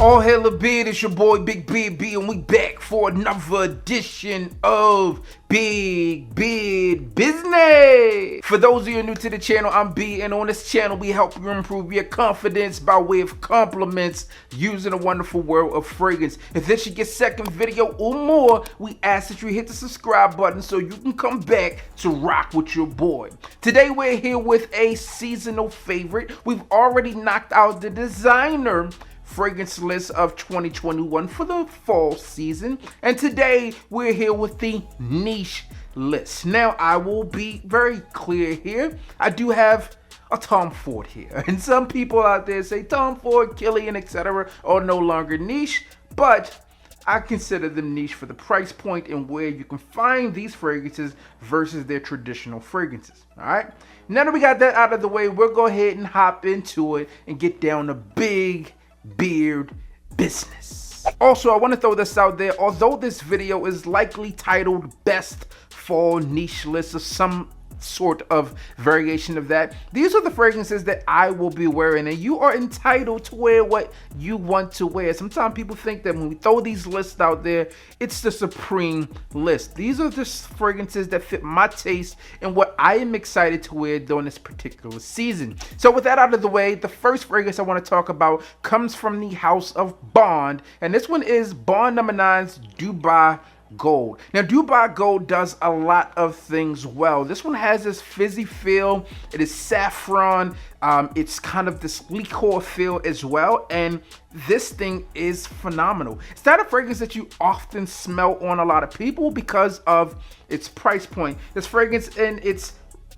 All hail a beard, it's your boy Big Beard B, and we back for another edition of Big Beard Business. For those of you new to the channel, I'm B, and on this channel we help you improve your confidence by way of compliments using a wonderful world of fragrance. If this is your second video or more, we ask that you hit the subscribe button so you can come back to rock with your boy. Today we're here with a seasonal favorite. We've already knocked out the designer fragrance list of 2021 for the fall season, and today we're here with the niche list. Now I will be very clear here, I do have a Tom Ford here, and some people out there say Tom Ford, Killian, etc. are no longer niche, but I consider them niche for the price point and where you can find these fragrances versus their traditional fragrances. All right, now that we got that out of the way, we'll go ahead and hop into it and get down to Big Beard Business. Also, I want to throw this out there. Although this video is likely titled Best Fall Niche List of some sort of variation of that, these are the fragrances that I will be wearing, and you are entitled to wear what you want to wear. Sometimes people think that when we throw these lists out there, it's the supreme list. These are just fragrances that fit my taste and what I am excited to wear during this particular season. So with that out of the way, the first fragrance I want to talk about comes from the house of Bond, and this one is Bond No. 9's Dubai Gold. Now Dubai Gold does a lot of things well. This one has this fizzy feel, it is saffron, it's kind of this liqueur feel as well, and this thing is phenomenal. It's not a fragrance that you often smell on a lot of people because of its price point. This fragrance in its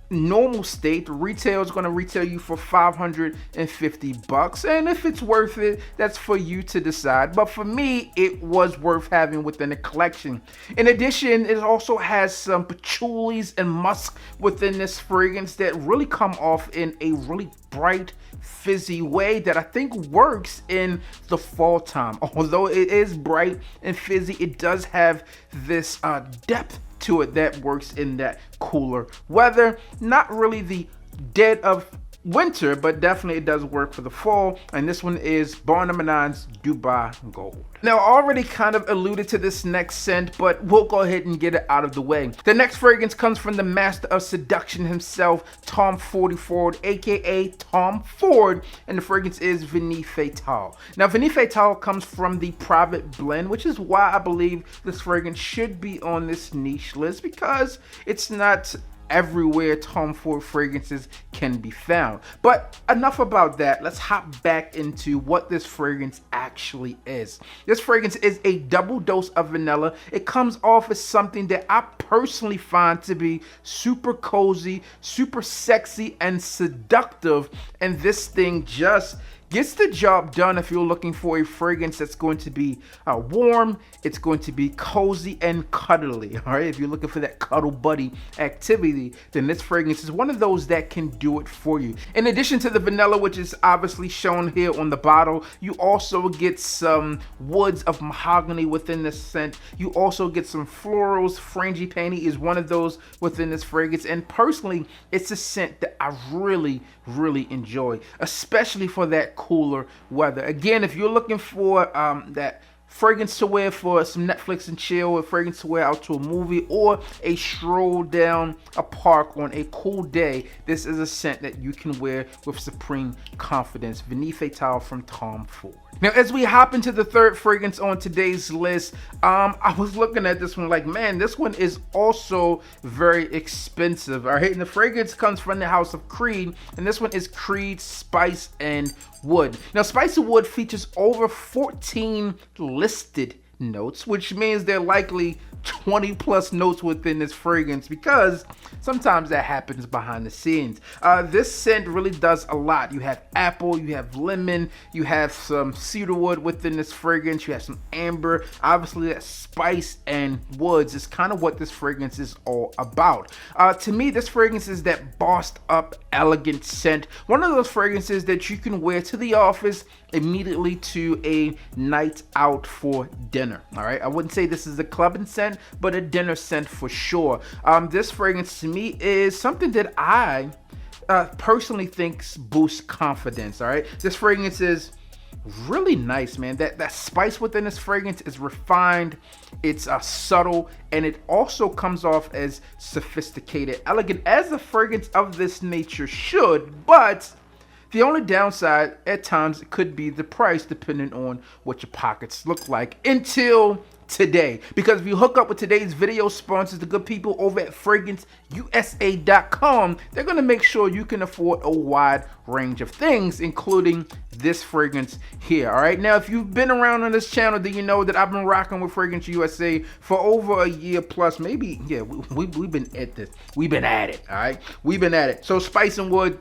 normal state retail is going to retail you for $550, and if it's worth it, that's for you to decide. But for me, it was worth having within the collection. In addition, it also has some patchoulis and musk within this fragrance that really come off in a really bright, fizzy way that I think works in the fall time. Although it is bright and fizzy, it does have this depth to it that works in that cooler weather. Not really the dead of winter, but definitely it does work for the fall, and this one is Bond No. 9's Dubai Gold. Now I already kind of alluded to this next scent, but we'll go ahead and get it out of the way. The next fragrance comes from the master of seduction himself, Tom Ford, aka Tom Ford, and the fragrance is Vanille Fatale. Now Vanille Fatale comes from the private blend, which is why I believe this fragrance should be on this niche list, because it's not everywhere Tom Ford fragrances can be found. But enough about that, let's hop back into what this fragrance actually is. This fragrance is a double dose of vanilla. It comes off as something that I personally find to be super cozy, super sexy and seductive, and this thing just gets the job done. If you're looking for a fragrance that's going to be warm, it's going to be cozy and cuddly. All right, if you're looking for that cuddle buddy activity, then this fragrance is one of those that can do it for you. In addition to the vanilla, which is obviously shown here on the bottle, you also get some woods of mahogany within this scent. You also get some florals. Frangipani is one of those within this fragrance, and personally, it's a scent that I really enjoy, especially for that cooler weather. Again, if you're looking for that fragrance to wear for some Netflix and chill, a fragrance to wear out to a movie, or a stroll down a park on a cool day, this is a scent that you can wear with supreme confidence. Vanille Fatale from Tom Ford. Now, as we hop into the third fragrance on today's list, I was looking at this one like, man, this one is also very expensive. All right, and the fragrance comes from the house of Creed, and this one is Creed Spice and Wood. Now, Spice and Wood features over 14 listed notes, which means they're likely 20 plus notes within this fragrance, because sometimes that happens behind the scenes. This scent really does a lot. You have apple, you have lemon, you have some cedarwood within this fragrance, you have some amber. Obviously that spice and woods is kind of what this fragrance is all about. To me, this fragrance is that bossed up, elegant scent. One of those fragrances that you can wear to the office, immediately to a night out for dinner. All right, I wouldn't say this is a clubbing scent, but a dinner scent for sure. This fragrance to me is something that I personally think boosts confidence. All right, this fragrance is really nice, man. That spice within this fragrance is refined, it's subtle, and it also comes off as sophisticated, elegant, as a fragrance of this nature should. But the only downside at times could be the price, depending on what your pockets look like, until today. Because if you hook up with today's video sponsors, the good people over at FRAGRANCEUSA.com, they're going to make sure you can afford a wide range of things, including this fragrance here. All right, now if you've been around on this channel, then you know that I've been rocking with Fragrance USA for over a year plus, maybe. Yeah, we've been at this, we've been at it. All right, we've been at it. So Spice and Wood,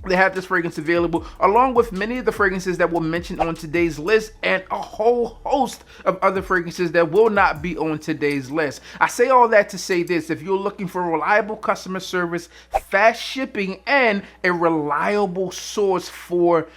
they have this fragrance available along with many of the fragrances that were mentioned on today's list, and a whole host of other fragrances that will not be on today's list. I say all that to say this: if you're looking for reliable customer service, fast shipping, and a reliable source for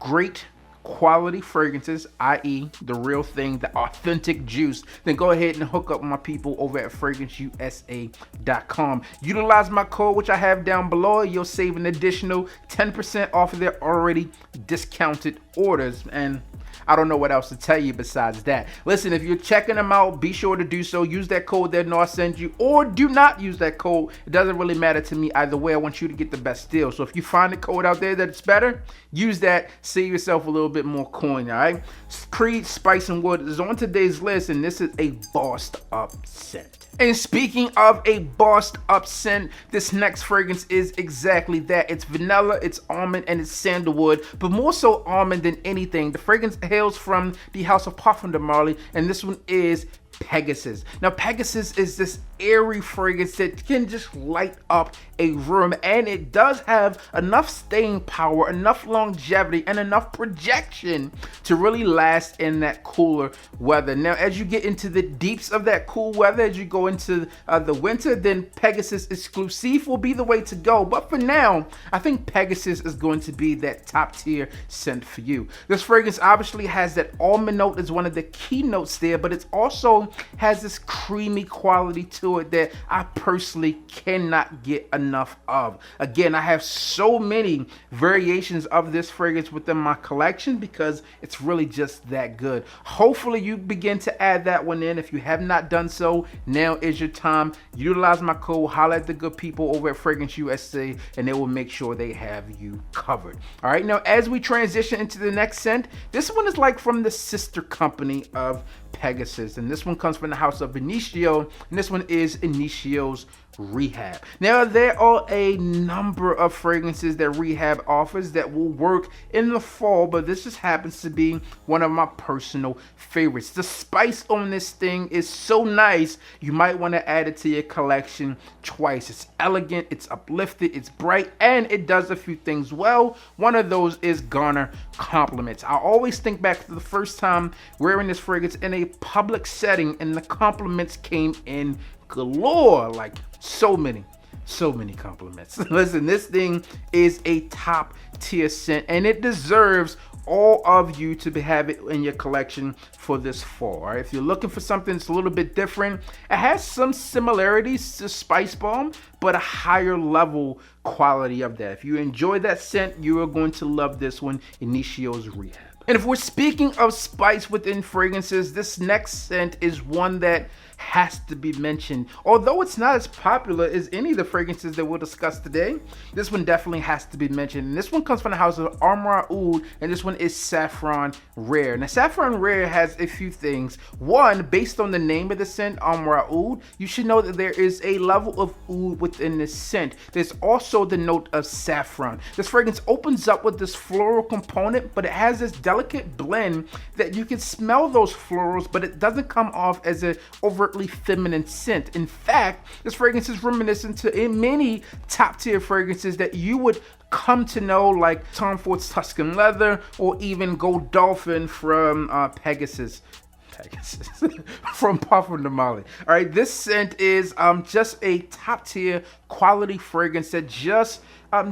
great quality fragrances, i.e. the real thing, the authentic juice, then go ahead and hook up with my people over at FRAGRANCEUSA.com. Utilize my code, which I have down below. You'll save an additional 10% off of their already discounted orders. And I don't know what else to tell you besides that. Listen, if you're checking them out, be sure to do so. Use that code that Noah sent you, or do not use that code. It doesn't really matter to me either way. I want you to get the best deal. So if you find a code out there that's better, use that. Save yourself a little bit more coin, all right? Creed, Spice, and Wood is on today's list, and this is a bossed up scent. And speaking of a bossed up scent, this next fragrance is exactly that. It's vanilla, it's almond, and it's sandalwood, but more so almond than anything. The fragrance hails from the house of Parfums, and this one is Pegasus. Now, Pegasus is this airy fragrance that can just light up a room, and it does have enough staying power, enough longevity, and enough projection to really last in that cooler weather. Now, as you get into the deeps of that cool weather, as you go into the winter, then Pegasus exclusive will be the way to go. But for now, I think Pegasus is going to be that top tier scent for you. This fragrance obviously has that almond note as one of the key notes there, but it also has this creamy quality to it that I personally cannot get enough of. Again, I have so many variations of this fragrance within my collection because it's really just that good. Hopefully you begin to add that one in. If you have not done so, now is your time. Utilize my code, holla at the good people over at Fragrance USA, and they will make sure they have you covered. All right, now as we transition into the next scent, this one is like from the sister company of Pegasus, and this one comes from the house of Initio, and this one is Initio's Rehab. Now, there are a number of fragrances that Rehab offers that will work in the fall, but this just happens to be one of my personal favorites. The spice on this thing is so nice, you might want to add it to your collection twice. It's elegant, it's uplifted, it's bright, and it does a few things well. One of those is garner compliments. I always think back to the first time wearing this fragrance in a public setting, and the compliments came in galore, like so many compliments. Listen, this thing is a top tier scent, and it deserves all of you to have it in your collection for this fall. All right? If you're looking for something that's a little bit different, it has some similarities to Spice Bomb, but a higher level quality of that. If you enjoy that scent, you are going to love this one, Initio's Rehab. And if we're speaking of spice within fragrances, this next scent is one that has to be mentioned. Although it's not as popular as any of the fragrances that we'll discuss today, this one definitely has to be mentioned. And this one comes from the house of Armouroud, and this one is Safran Rare. Now, Safran Rare has a few things. One, based on the name of the scent, Armouroud, you should know that there is a level of oud within this scent. There's also the note of saffron. This fragrance opens up with this floral component, but it has this delicate blend that you can smell those florals, but it doesn't come off as an overtly feminine scent. In fact, this fragrance is reminiscent to many top tier fragrances that you would come to know, like Tom Ford's Tuscan Leather, or even Gold Dolphin from Pegasus from Parfums. All right, this scent is just a top tier quality fragrance that just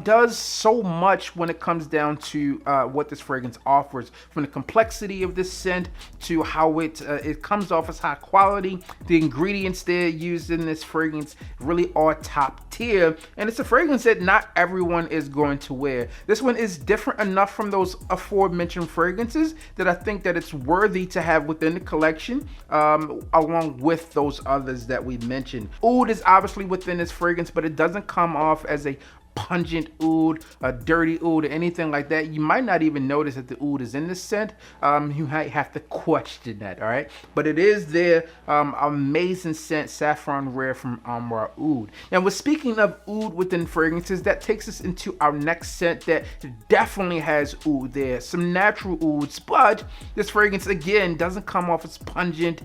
does so much when it comes down to what this fragrance offers, from the complexity of this scent to how it comes off as high quality. The ingredients they're used in this fragrance really are top tier, and it's a fragrance that not everyone is going to wear. This one is different enough from those aforementioned fragrances that I think that it's worthy to have within the collection, along with those others that we mentioned. Oud is obviously within this fragrance, but it doesn't come off as a pungent oud, a dirty oud, or anything like that. You might not even notice that the oud is in this scent. You might have to question that, all right? But it is their amazing scent, Safran Rare from Armouroud. Now, we're speaking of oud within fragrances. That takes us into our next scent that definitely has oud there. Some natural ouds, but this fragrance, again, doesn't come off as pungent,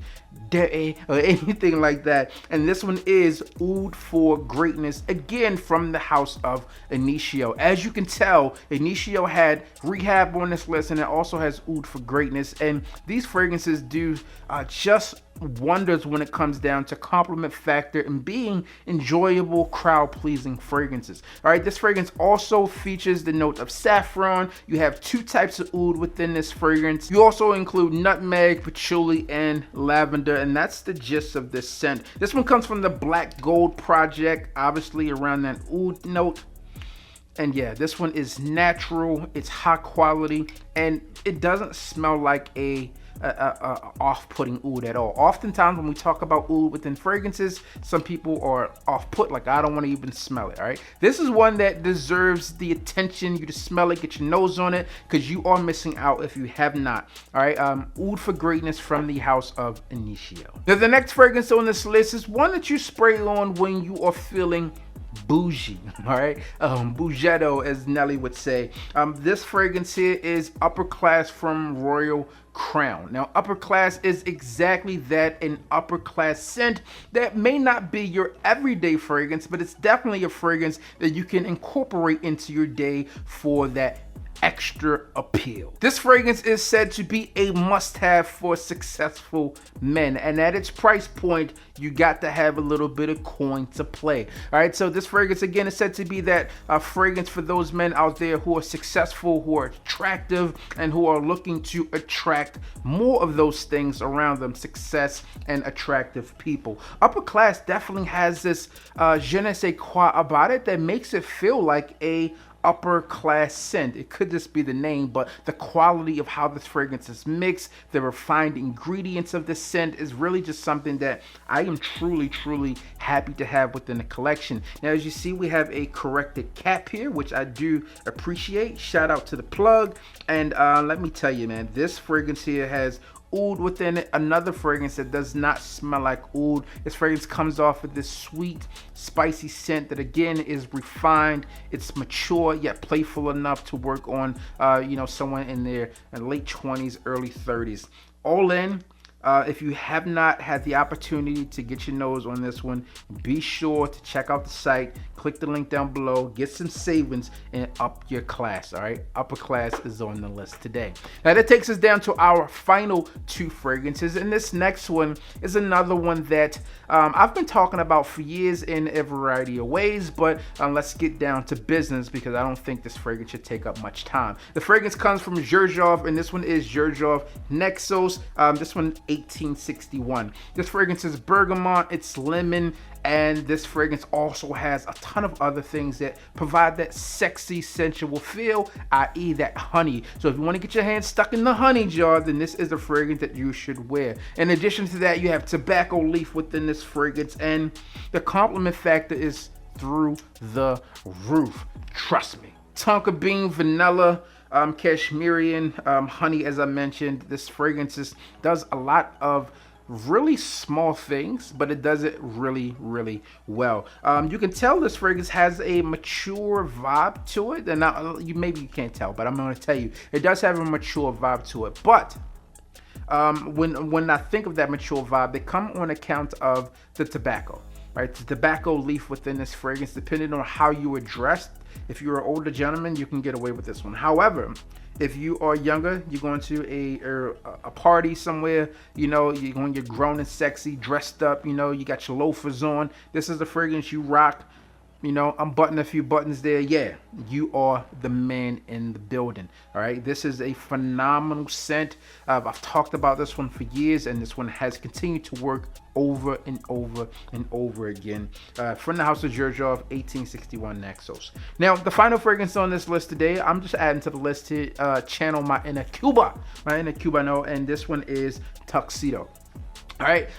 dirty, or anything like that. And this one is Oud For Greatness, again from the house of Initio. As you can tell, Initio had Rehab on this list, and it also has Oud For Greatness, and these fragrances do just wonders when it comes down to compliment factor and being enjoyable, crowd-pleasing fragrances. All right, this fragrance also features the note of saffron. You have two types of oud within this fragrance. You also include nutmeg, patchouli, and lavender, and that's the gist of this scent. This one comes from the Black Gold project, obviously around that oud note. And yeah, this one is natural, it's high quality, and it doesn't smell like a off-putting oud at all. Oftentimes when we talk about oud within fragrances, some people are off-put, like I don't want to even smell it. All right, this is one that deserves the attention. You to smell it, get your nose on it, because you are missing out if you have not. All right, Oud For Greatness from the house of Initio. Now, the next fragrance on this list is one that you spray on when you are feeling bougie, all right, bougetto, as Nelly would say. This fragrance here is Upper Class from Royal Crown. Now, Upper Class is exactly that, an upper class scent that may not be your everyday fragrance, but it's definitely a fragrance that you can incorporate into your day for that extra appeal. This fragrance is said to be a must-have for successful men, and at its price point, you got to have a little bit of coin to play. All right, so this fragrance again is said to be that fragrance for those men out there who are successful, who are attractive, and who are looking to attract more of those things around them: success and attractive people. Upper Class definitely has this je ne sais quoi about it that makes it feel like a upper class scent. It could just be the name, but the quality of how this fragrance is mixed, the refined ingredients of this scent is really just something that I am truly happy to have within the collection. Now, as you see, we have a corrected cap here, which I do appreciate. Shout out to the plug. And let me tell you, man, this fragrance here has oud within it, another fragrance that does not smell like oud. This fragrance comes off with this sweet, spicy scent that again is refined. It's mature yet playful enough to work on, someone in their late 20s, early 30s. All in, if you have not had the opportunity to get your nose on this one, be sure to check out the site, click the link down below, get some savings, and up your class. All right, Upper Class is on the list today. Now that takes us down to our final two fragrances, and this next one is another one that I've been talking about for years in a variety of ways, but let's get down to business because I don't think this fragrance should take up much time. The fragrance comes from Xerjoff, and this one is Xerjoff Naxos. This one 1861. This fragrance is bergamot, it's lemon, and this fragrance also has a ton of other things that provide that sexy, sensual feel, i.e. that honey. So if you want to get your hands stuck in the honey jar, then this is a fragrance that you should wear. In addition to that, you have tobacco leaf within this fragrance, and the compliment factor is through the roof. Trust me. Tonka bean, vanilla, cashmere, honey, as I mentioned. This fragrance does a lot of really small things, but it does it really well. You can tell this fragrance has a mature vibe to it, and maybe you can't tell, but I'm going to tell you, it does have a mature vibe to it. But when I think of that mature vibe, they come on account of the tobacco. Right, the tobacco leaf within this fragrance, depending on how you were dressed. If you're an older gentleman, you can get away with this one. However, if you are younger, you're going to a party somewhere, you're grown and sexy, dressed up, you got your loafers on. This is the fragrance you rock, you know, unbutton a few buttons there, yeah, you are the man in the building. All right, this is a phenomenal scent. I've talked about this one for years, and this one has continued to work over and over and over again. From the house of Xerjoff, 1861 Naxos. Now, the final fragrance on this list today, I'm just adding to the list to channel my inner Cubano, and this one is Tuxedo. All right,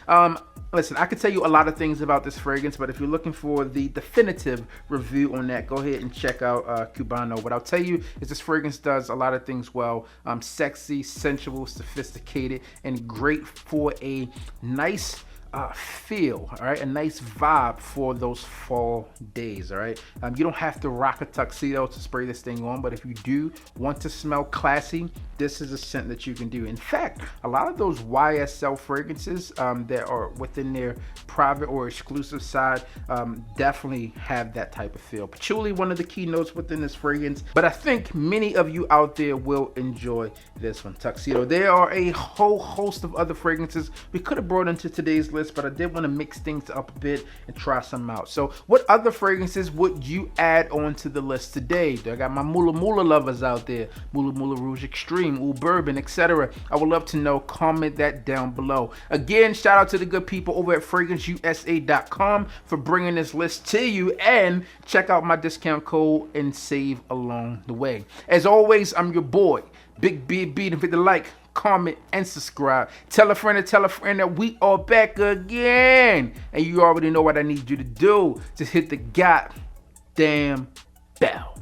listen, I could tell you a lot of things about this fragrance, but if you're looking for the definitive review on that, go ahead and check out Cubano. What I'll tell you is this fragrance does a lot of things well. Sexy, sensual, sophisticated, and great for a nice feel, all right, a nice vibe for those fall days. All right, you don't have to rock a tuxedo to spray this thing on, but if you do want to smell classy, this is a scent that you can do. In fact, a lot of those YSL fragrances that are within their private or exclusive side definitely have that type of feel. Patchouli, one of the key notes within this fragrance, but I think many of you out there will enjoy this one, Tuxedo. There are a whole host of other fragrances we could have brought into today's list, but I did want to mix things up a bit and try some out. So what other fragrances would you add on to the list today? I got my Mula Mula lovers out there, Mula Mula Rouge Extreme, Oud Bourbon, etc. I would love to know. Comment that down below. Again, shout out to the good people over at FRAGRANCEUSA.com for bringing this list to you, and check out my discount code and save along the way. As always, I'm your boy, Big Beard. Don't forget to like, comment, and subscribe. Tell a friend that we are back again. And you already know what I need you to do. Just hit the goddamn bell.